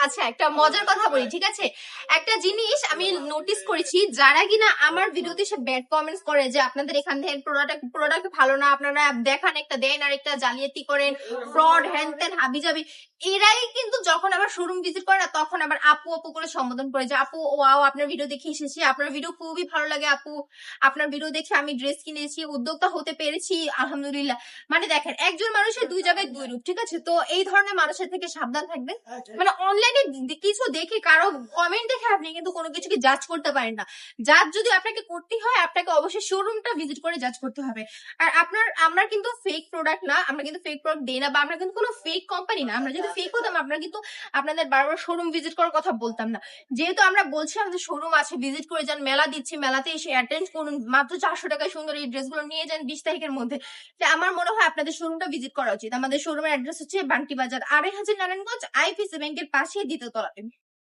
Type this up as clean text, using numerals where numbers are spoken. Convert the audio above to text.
আচ্ছা, একটা মজার কথা বলি, ঠিক আছে? একটা জিনিস আমি নোটিস করেছি, যারা কিনা আমার ভিডিওতে এসে ব্যাড কমেন্টস করে যে আপনাদের এখান থেকে প্রোডাক্ট ভালো না, আপনারা দেখান একটা দেন আর একটা জালিয়াতি করেন, ফ্রড হ্যান ত্যান হাবিজাবি, এরাই কিন্তু যখন আবার শোরুম ভিজিট করে না, তখন আবার আপু আপু করে সম্বোধন করে যে আপু ওয়াও আপনার ভিডিও দেখে এসেছি, আপনার ভিডিও খুবই ভালো লাগে আপু, আপনার ভিডিও দেখে আমি ড্রেস কিনেছি, উদ্যোক্তা হতে পেরেছি, আলহামদুলিল্লাহ। মানে দেখেন, একজন মানুষের দুই জায়গায় দুই রূপ, ঠিক আছে? তো এই ধরনের মানুষের থেকে সাবধান থাকবেন। মানে অনলাইনে কিছু দেখে, কারো কমেন্ট দেখে আপনি কিন্তু কোনো কিছুকে জাজ করতে পারেন না। জাজ যদি আপনাকে করতে হয়, আপনাকে অবশ্যই শোরুমটা ভিজিট করে জাজ করতে হবে। আর আমরা কিন্তু ফেক প্রোডাক্ট না, আমরা কিন্তু ফেক প্রোডাক্ট দেই না, বা আমরা কিন্তু কোনো ফেক কোম্পানি না। আমরা যদি ফেক হতাম, আমরা কিন্তু আপনাদের বারবার শোরুম ভিজিট করার কথা বলতাম না। যেহেতু আমরা বলছি আমাদের শোরুম আছে, ভিজিট করে যান, মেলা দিচ্ছি, মেলাতে এসে অ্যাটেন্ড করুন, মাত্র 400 টাকায় সুন্দর এই ড্রেসগুলো নিয়ে যান 20 তারিখের মধ্যে। আমার মনে হয় আপনাদের শোরুমটা ভিজিট করা উচিত। আমাদের শোরুমের অ্যাড্রেস হচ্ছে বান্টি বাজার, 2500 নারায়ণগঞ্জ, আইপিসি ব্যাংকের পাশে দ্বিতীয় তলাতে।